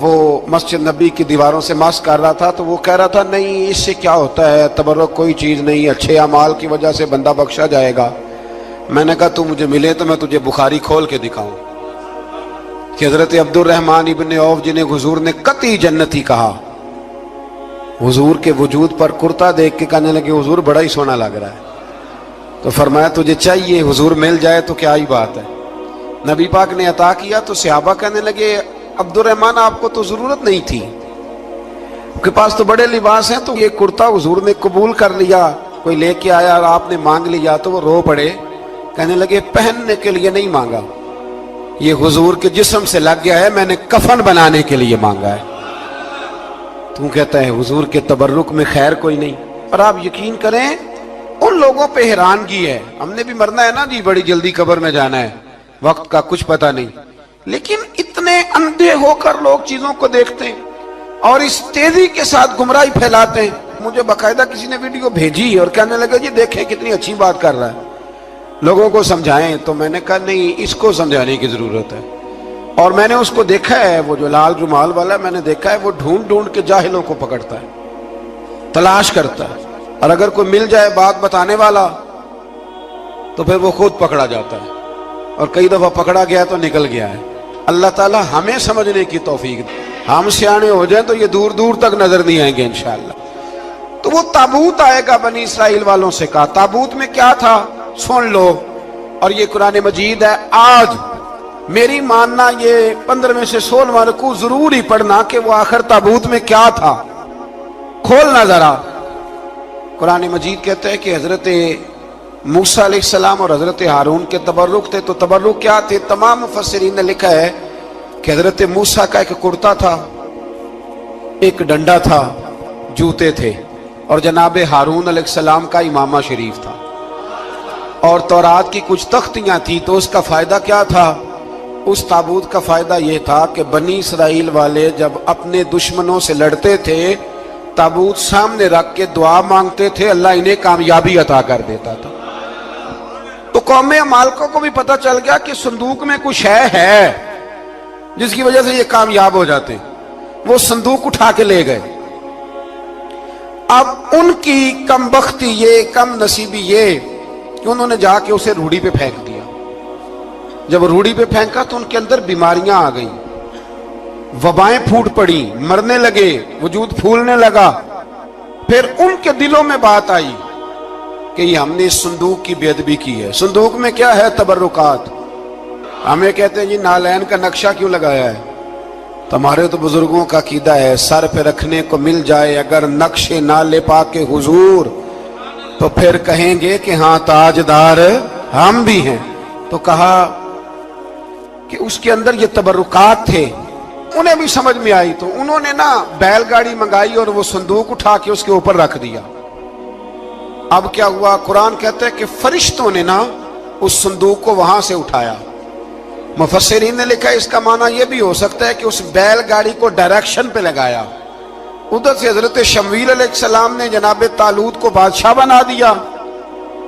وہ مسجد نبی کی دیواروں سے مس کر رہا تھا تو وہ کہہ رہا تھا نہیں اس سے کیا ہوتا ہے، تبرک کوئی چیز نہیں، اچھے اعمال کی وجہ سے بندہ بخشا جائے گا۔ میں نے کہا تو مجھے ملے تو میں تجھے بخاری کھول کے دکھاؤں کہ حضرت عبد الرحمن ابن عوف جنہیں حضور نے قطعی جنتی کہا، حضور کے وجود پر کرتا دیکھ کے کہنے لگے حضور بڑا ہی سونا لگ رہا ہے، تو فرمایا تجھے چاہیے حضور مل جائے تو کیا ہی بات ہے۔ نبی پاک نے عطا کیا تو صحابہ کہنے لگے عبد الرحمن آپ کو تو ضرورت نہیں تھی، آپ کے پاس تو بڑے لباس ہیں، تو یہ کرتا حضور نے قبول کر لیا، کوئی لے کے آیا اور آپ نے مانگ لیا تو وہ رو پڑے، کہنے لگے پہننے کے لیے نہیں مانگا، یہ حضور کے جسم سے لگ گیا ہے، میں نے کفن بنانے کے لیے مانگا ہے۔ تو کہتا ہے حضور کے تبرک میں خیر کوئی نہیں۔ اور آپ یقین کریں ان لوگوں پہ حیرانگی ہے، ہم نے بھی مرنا ہے نا جی، بڑی جلدی قبر میں جانا ہے، وقت کا کچھ پتہ نہیں، لیکن اتنے اندھے ہو کر لوگ چیزوں کو دیکھتے ہیں اور اس تیزی کے ساتھ گمراہی پھیلاتے ہیں۔ مجھے باقاعدہ کسی نے ویڈیو بھیجی اور کہنے لگا جی دیکھیں کتنی اچھی بات کر رہا ہے، لوگوں کو سمجھائیں، تو میں نے کہا نہیں اس کو سمجھانے کی ضرورت ہے۔ اور میں نے اس کو دیکھا ہے، وہ جو لال رومال والا میں نے دیکھا ہے، وہ ڈھونڈ ڈھونڈ کے جاہلوں کو پکڑتا ہے، تلاش کرتا ہے، اور اگر کوئی مل جائے بات بتانے والا تو پھر وہ خود پکڑا جاتا ہے، اور کئی دفعہ پکڑا گیا تو نکل گیا ہے۔ اللہ تعالی ہمیں سمجھنے کی توفیق دے، ہم سیانے ہو جائیں تو یہ دور دور تک نظر نہیں آئیں گے انشاءاللہ۔ تو وہ تابوت آئے گا، بنی اسرائیل والوں سے کہا تابوت میں کیا تھا سن لو، اور یہ قرآن مجید ہے۔ آج میری ماننا یہ 15 میں سے 16واں رکوع ضرور ہی پڑھنا کہ وہ آخر تابوت میں کیا تھا، کھولنا ذرا۔ قرآن مجید کہتے ہیں کہ حضرت موسیٰ علیہ السلام اور حضرت ہارون کے تبرک تھے، تو تبرک کیا تھے؟ تمام مفسرین نے لکھا ہے کہ حضرت موسیٰ کا ایک کرتا تھا، ایک ڈنڈا تھا، جوتے تھے، اور جناب ہارون علیہ السلام کا امامہ شریف تھا، اور تورات کی کچھ تختیاں تھیں۔ تو اس کا فائدہ کیا تھا؟ اس تابوت کا فائدہ یہ تھا کہ بنی اسرائیل والے جب اپنے دشمنوں سے لڑتے تھے تابوت سامنے رکھ کے دعا مانگتے تھے، اللہ انہیں کامیابی عطا کر دیتا تھا۔ تو قوم عمالقہ کو بھی پتہ چل گیا کہ صندوق میں کچھ ہے جس کی وجہ سے یہ کامیاب ہو جاتے، وہ صندوق اٹھا کے لے گئے۔ اب ان کی کم بختی یہ، کم نصیبی یہ کہ انہوں نے جا کے اسے روڑی پہ پھینک دیا۔ جب روڑی پہ پھینکا تو ان کے اندر بیماریاں آ گئیں، وبائیں پھوٹ پڑی، مرنے لگے، وجود پھولنے لگا۔ پھر ان کے دلوں میں بات آئی کہ یہ ہم نے اس صندوق کی بے ادبی کی ہے۔ صندوق میں کیا ہے؟ تبرکات۔ ہمیں کہتے ہیں جی نالین کا نقشہ کیوں لگایا ہے؟ تمہارے تو بزرگوں کا عقیدہ ہے سر پہ رکھنے کو مل جائے اگر نقش نالے پاک حضور تو پھر کہیں گے کہ ہاں تاجدار ہم بھی ہیں۔ تو کہا کہ اس کے اندر یہ تبرکات تھے، انہیں بھی سمجھ میں آئی، تو انہوں نے نا بیل گاڑی منگائی اور وہ صندوق اٹھا کے اس کے اوپر رکھ دیا۔ اب کیا ہوا؟ قرآن کہتا ہے کہ فرشتوں نے نا اس صندوق کو وہاں سے اٹھایا۔ مفسرین نے لکھا اس کا معنی یہ بھی ہو سکتا ہے کہ اس بیل گاڑی کو ڈائریکشن پہ لگایا، ادھر سے حضرت شمویل علیہ السلام نے جناب طالوت کو بادشاہ بنا دیا،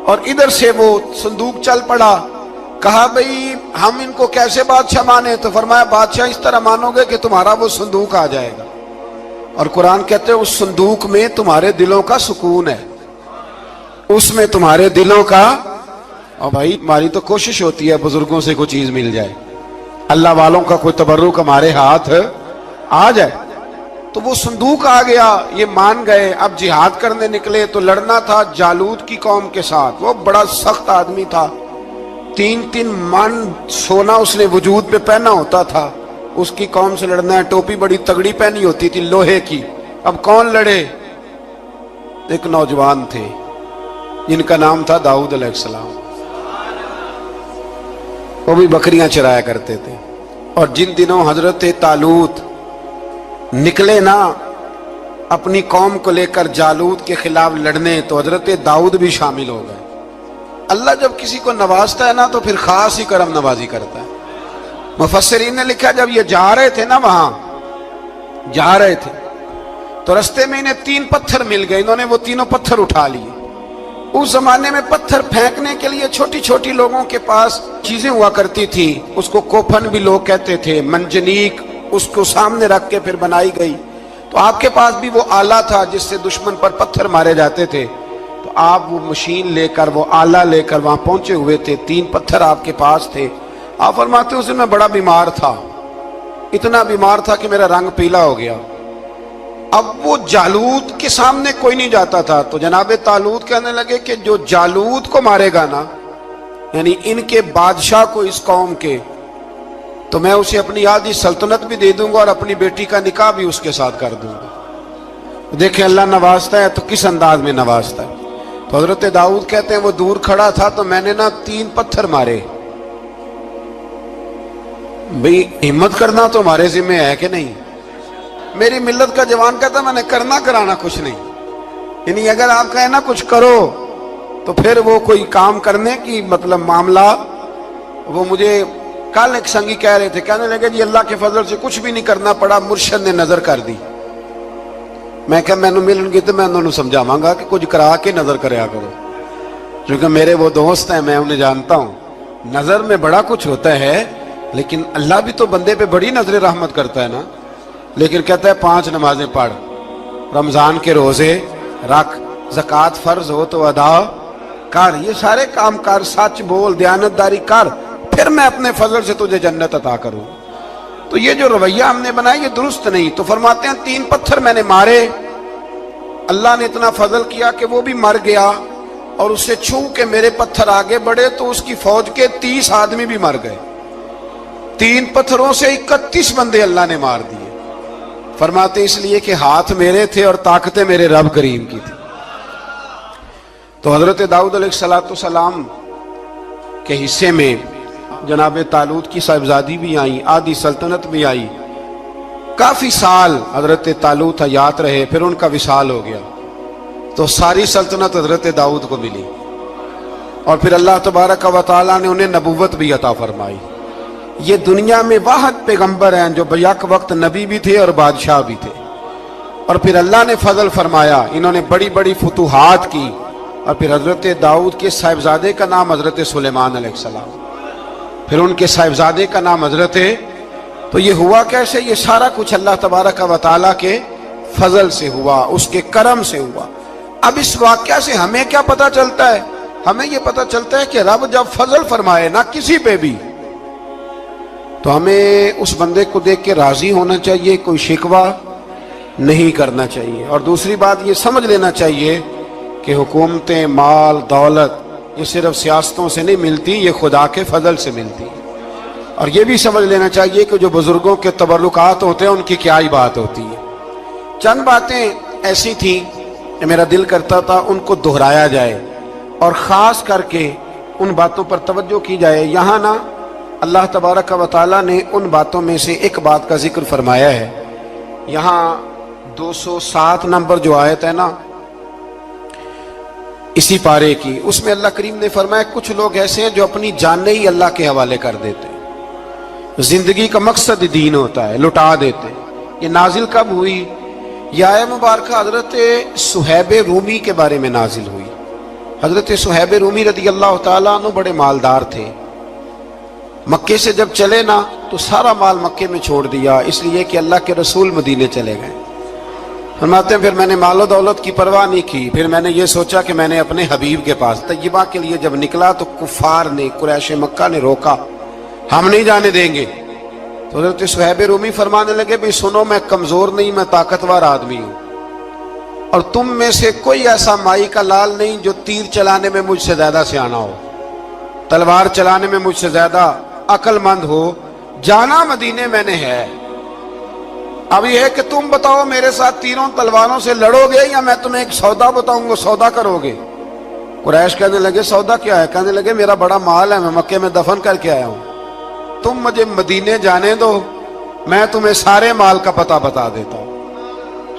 اور ادھر سے وہ صندوق چل پڑا۔ کہا بھئی ہم ان کو کیسے بادشاہ مانے؟ تو فرمایا بادشاہ اس طرح مانو گے کہ تمہارا وہ صندوق آ جائے گا، اور قرآن کہتے ہیں اس صندوق میں تمہارے دلوں کا سکون ہے، اس میں تمہارے دلوں کا۔ اور بھائی ہماری تو کوشش ہوتی ہے بزرگوں سے کوئی چیز مل جائے، اللہ والوں کا کوئی تبرک ہمارے ہاتھ آ جائے۔ تو وہ صندوق آ گیا، یہ مان گئے۔ اب جہاد کرنے نکلے تو لڑنا تھا جالوت کی قوم کے ساتھ، وہ بڑا سخت آدمی تھا، 3 من سونا اس نے وجود پہ پہنا ہوتا تھا۔ اس کی قوم سے لڑنا ہے، ٹوپی بڑی تگڑی پہنی ہوتی تھی لوہے کی۔ اب کون لڑے؟ ایک نوجوان تھے جن کا نام تھا داؤد علیہ السلام، وہ بھی بکریاں چرایا کرتے تھے۔ اور جن دنوں حضرت طالوت نکلے نا اپنی قوم کو لے کر جالوت کے خلاف لڑنے، تو حضرت داؤد بھی شامل ہو گئے۔ اللہ جب کسی کو نوازتا ہے نا تو پھر خاص ہی کرم نوازی کرتا ہے۔ مفسرین نے لکھا جب یہ جا رہے تھے نا، وہاں جا رہے تھے تو رستے میں انہیں 3 پتھر مل گئے، انہوں نے وہ تینوں پتھر اٹھا لیے۔ اس زمانے میں پتھر پھینکنے کے لیے چھوٹی چھوٹی لوگوں کے پاس چیزیں ہوا کرتی تھی، اس کو کوپھن بھی لوگ کہتے تھے، منجنیک اس کو سامنے رکھ کے پھر بنائی گئی. تو آپ کے پاس بھی وہ آلہ تھا جس سے دشمن پر پتھر مارے جاتے تھے. تو آپ وہ مشین لے کر وہ آلہ لے کر وہاں پہنچے ہوئے تھے. 3 پتھر آپ کے پاس تھے. آپ فرماتے ہیں اس دن میں بڑا بیمار تھا, اتنا بیمار تھا کہ میرا رنگ پیلا ہو گیا. اب وہ جالوت کے سامنے کوئی نہیں جاتا تھا. تو جناب طالوت کہنے لگے کہ جو جالوت کو مارے گا نا, یعنی ان کے بادشاہ کو اس قوم کے, تو میں اسے اپنی آدھی سلطنت بھی دے دوں گا اور اپنی بیٹی کا نکاح بھی اس کے ساتھ کر دوں گا. دیکھیں اللہ نوازتا ہے تو کس انداز میں نوازتا ہے. تو حضرت داؤد کہتے ہیں وہ دور کھڑا تھا تو میں نے نا 3 پتھر مارے. بھئی ہمت کرنا تو ہمارے ذمہ ہے کہ نہیں. میری ملت کا جوان کہتا ہے میں نے کرنا کرانا کچھ نہیں, یعنی اگر آپ کہیں نا کچھ کرو تو پھر وہ کوئی کام کرنے کی مطلب معاملہ. وہ مجھے کل ایک سنگی کہہ رہے تھے, کہنے لگے جی اللہ کے فضل سے کچھ بھی نہیں کرنا پڑا, مرشد نے نظر کر دی. میں کہا میں ملن گی تو میں انہوں سمجھاواں گا کہ کچھ کرا کے نظر کریا کرو, کیونکہ میرے وہ دوست ہیں, میں انہیں جانتا ہوں. نظر میں بڑا کچھ ہوتا ہے, لیکن اللہ بھی تو بندے پہ بڑی نظر رحمت کرتا ہے نا. لیکن کہتا ہے 5 نمازیں پڑھ, رمضان کے روزے رکھ, زکوٰۃ فرض ہو تو ادا کر, یہ سارے کام کر, سچ بول, دیانتداری کر, پھر میں اپنے فضل سے تجھے جنت عطا کروں. تو یہ جو رویہ ہم نے بنایا یہ درست نہیں. تو فرماتے ہیں 3 پتھر میں نے مارے, اللہ نے اتنا فضل کیا کہ وہ بھی مر گیا, اور اس سے چھو کے میرے پتھر آگے بڑھے تو اس کی فوج کے 30 آدمی بھی مر گئے. 3 پتھروں سے 31 بندے اللہ نے مار دیے. فرماتے اس لیے کہ ہاتھ میرے تھے اور طاقتیں میرے رب کریم کی تھی. تو حضرت داؤد علیہ السلام کے حصے میں جناب طالوت کی صاحبزادی بھی آئی, آدھی سلطنت بھی آئی. کافی سال حضرت طالوت حیات رہے, پھر ان کا وصال ہو گیا. تو ساری سلطنت حضرت داؤد کو ملی, اور پھر اللہ تبارک و تعالیٰ نے انہیں نبوت بھی عطا فرمائی. یہ دنیا میں واحد پیغمبر ہیں جو بیک وقت نبی بھی تھے اور بادشاہ بھی تھے. اور پھر اللہ نے فضل فرمایا, انہوں نے بڑی بڑی فتوحات کی. اور پھر حضرت داؤد کے صاحبزادے کا نام حضرت سلیمان علیہ السلام, پھر ان کے صاحبزادے کا نام حضرت. تو یہ ہوا کیسے؟ یہ سارا کچھ اللہ تبارک و تعالیٰ کے فضل سے ہوا, اس کے کرم سے ہوا. اب اس واقعہ سے ہمیں کیا پتہ چلتا ہے؟ ہمیں یہ پتہ چلتا ہے کہ رب جب فضل فرمائے نہ کسی پہ بھی, تو ہمیں اس بندے کو دیکھ کے راضی ہونا چاہیے, کوئی شکوہ نہیں کرنا چاہیے. اور دوسری بات یہ سمجھ لینا چاہیے کہ حکومتیں, مال, دولت یہ صرف سیاستوں سے نہیں ملتی, یہ خدا کے فضل سے ملتی. اور یہ بھی سمجھ لینا چاہیے کہ جو بزرگوں کے تبرکات ہوتے ہیں ان کی کیا ہی بات ہوتی ہے. چند باتیں ایسی تھیں کہ میرا دل کرتا تھا ان کو دہرایا جائے, اور خاص کر کے ان باتوں پر توجہ کی جائے. یہاں نا اللہ تبارک و تعالیٰ نے ان باتوں میں سے ایک بات کا ذکر فرمایا ہے. یہاں 207 نمبر جو آیت ہے نا اسی پارے کی, اس میں اللہ کریم نے فرمایا کچھ لوگ ایسے ہیں جو اپنی جانیں ہی اللہ کے حوالے کر دیتے ہیں. زندگی کا مقصد دین ہوتا ہے, لٹا دیتے. یہ نازل کب ہوئی؟ یہ آیہ مبارکہ حضرت صہیب رومی کے بارے میں نازل ہوئی. حضرت صہیب رومی رضی اللہ تعالیٰ عنہ بڑے مالدار تھے. مکے سے جب چلے نا تو سارا مال مکے میں چھوڑ دیا, اس لیے کہ اللہ کے رسول مدینے چلے گئے. فرماتے ہیں پھر میں نے مال و دولت کی پرواہ نہیں کی, پھر میں نے یہ سوچا کہ میں نے اپنے حبیب کے پاس طیبہ کے لیے جب نکلا تو کفار نے, قریش مکہ نے روکا, ہم نہیں جانے دیں گے. تو حضرت صہیب رومی فرمانے لگے بھئی سنو, میں کمزور نہیں, میں طاقتور آدمی ہوں, اور تم میں سے کوئی ایسا مائی کا لال نہیں جو تیر چلانے میں مجھ سے زیادہ سیانا ہو, تلوار چلانے میں مجھ سے زیادہ عقل مند ہو. جانا مدینے میں نے ہے. اب یہ ہے کہ تم بتاؤ میرے ساتھ تیروں تلواروں سے لڑو گے یا میں تمہیں ایک سودا بتاؤں گا, سودا کرو گے؟ قریش کہنے لگے سودا کیا ہے؟ کہنے لگے میرا بڑا مال ہے, میں مکے میں دفن کر کے آیا ہوں, تم مجھے مدینے جانے دو, میں تمہیں سارے مال کا پتہ بتا دیتا ہوں.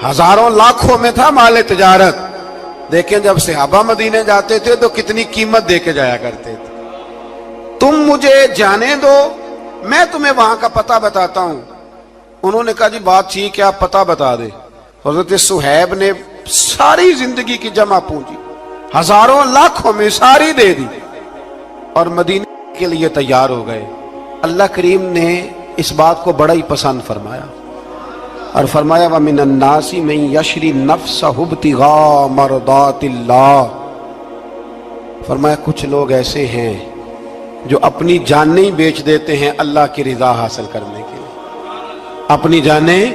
ہزاروں لاکھوں میں تھا مال تجارت. دیکھیں جب صحابہ مدینے جاتے تھے تو کتنی قیمت دے کے جایا کرتے تھے. تم مجھے جانے دو, میں تمہیں وہاں کا پتہ بتاتا ہوں. انہوں نے کہا جی بات ٹھیک ہے, آپ پتہ بتا دیں. حضرت صہیب نے ساری زندگی کی جمع پونجی ہزاروں لاکھوں میں ساری دے دی اور مدینے کے لیے تیار ہو گئے. اللہ کریم نے اس بات کو بڑا ہی پسند فرمایا اور فرمایا وَمِنَ النَّاسِ مَن يَشْرِي نَفْسَهُ ابْتِغَاءَ مَرْضَاتِ اللَّهِ، فرمایا کچھ لوگ ایسے ہیں جو اپنی جانیں ہی بیچ دیتے ہیں اللہ کی رضا حاصل کرنے کے لیے، اپنی جانیں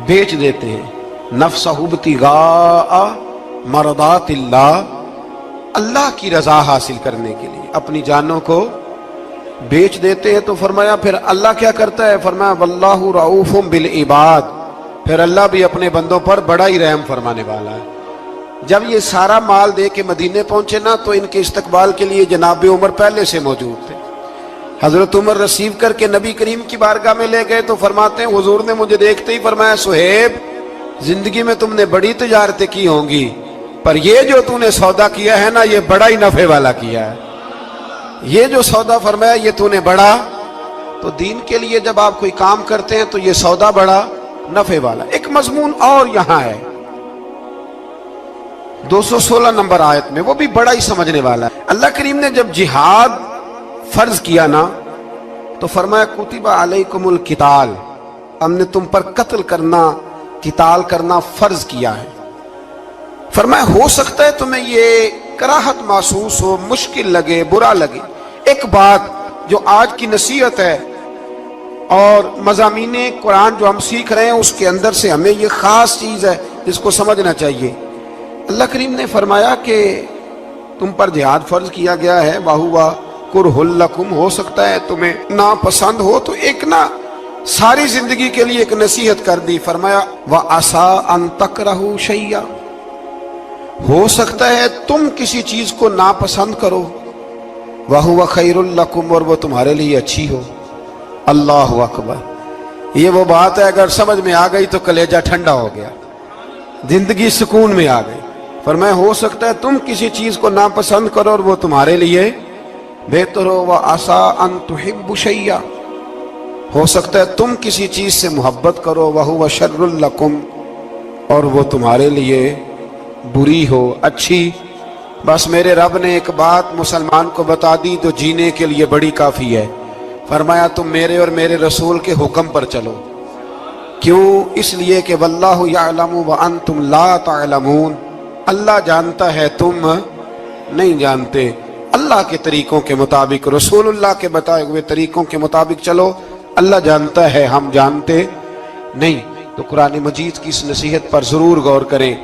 بیچ دیتے ہیں، نَفْسَهُ ابْتِغَاءَ مَرْضَاتِ اللَّهِ، اللہ کی رضا حاصل کرنے کے لیے اپنی جانوں کو بیچ دیتے ہیں۔ تو فرمایا پھر اللہ کیا کرتا ہے؟ فرمایا واللہ رؤوف بالعباد، پھر اللہ بھی اپنے بندوں پر بڑا ہی رحم فرمانے والا ہے۔ جب یہ سارا مال دے کے مدینے پہنچے نا تو ان کے استقبال کے لیے جناب عمر پہلے سے موجود تھے۔ حضرت عمر ریسیو کر کے نبی کریم کی بارگاہ میں لے گئے تو فرماتے ہیں حضور نے مجھے دیکھتے ہی فرمایا صہیب زندگی میں تم نے بڑی تجارتیں کی ہوں گی، پر یہ جو تم نے سودا کیا ہے نا یہ بڑا ہی نفع والا کیا ہے، یہ جو سودا فرمایا یہ تو نے بڑا۔ تو دین کے لیے جب آپ کوئی کام کرتے ہیں تو یہ سودا بڑا نفع والا۔ ایک مضمون اور یہاں ہے 216 نمبر آیت میں، وہ بھی بڑا ہی سمجھنے والا ہے۔ اللہ کریم نے جب جہاد فرض کیا نا تو فرمایا کتب علیکم القتال، ہم نے تم پر قتل کرنا، قتال کرنا فرض کیا ہے۔ فرمایا ہو سکتا ہے تمہیں یہ کراہت محسوس ہو، مشکل لگے، برا لگے۔ ایک بات جو آج کی نصیحت ہے اور مضامین قرآن جو ہم سیکھ رہے ہیں اس کے اندر سے ہمیں یہ خاص چیز ہے جس کو سمجھنا چاہیے۔ اللہ کریم نے فرمایا کہ تم پر جہاد فرض کیا گیا ہے، وَهُوَ كُرْهٌ لَكُمْ، ہو سکتا ہے تمہیں ناپسند ہو، تو ایک نا ساری زندگی کے لیے ایک نصیحت کر دی۔ فرمایا وَعَسَىٰ أَن تَكْرَهُوا شَيْئًا، ہو سکتا ہے تم کسی چیز کو ناپسند کرو، وَهُوَ خَيْرٌ لَكُمْ، اور وہ تمہارے لیے اچھی ہو۔ اللہ اکبر، یہ وہ بات ہے اگر سمجھ میں آ گئی تو کلیجہ ٹھنڈا ہو گیا، زندگی سکون میں آ گئی۔ فرمایا ہو سکتا ہے تم کسی چیز کو ناپسند کرو اور وہ تمہارے لیے بہتر ہو۔ وَعَسَىٰ أَن تُحِبُّوا شَيْئًا، ہو سکتا ہے تم کسی چیز سے محبت کرو، وَهُوَ شَرٌّ لَكُمْ، اور وہ تمہارے لیے بری ہو، اچھی۔ بس میرے رب نے ایک بات مسلمان کو بتا دی تو جینے کے لیے بڑی کافی ہے۔ فرمایا تم میرے اور میرے رسول کے حکم پر چلو۔ کیوں؟ اس لیے کہ واللہ یعلم وانتم لا تعلمون، اللہ جانتا ہے تم نہیں جانتے۔ اللہ کے طریقوں کے مطابق، رسول اللہ کے بتائے ہوئے طریقوں کے مطابق چلو، اللہ جانتا ہے ہم جانتے نہیں۔ تو قرآن مجید کی اس نصیحت پر ضرور غور کریں۔